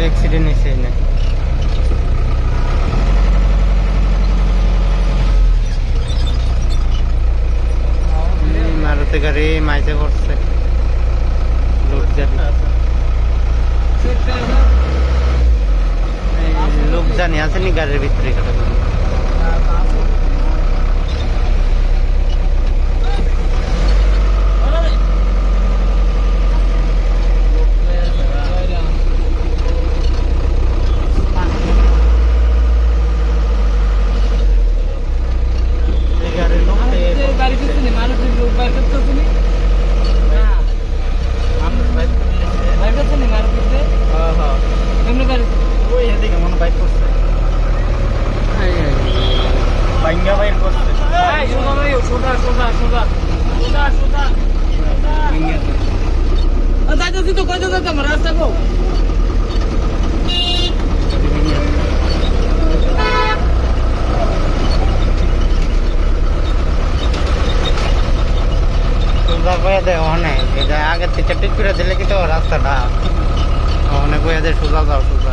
accident হয়েছে না মারুতি গাড়ি মাইতে পড়ছে লোক জানি আসেনি গাড়ির ভিতরে আগে থেকে ঠিক করে দিলে কি তো রাস্তাটা অনেক সোজা যাও সোজা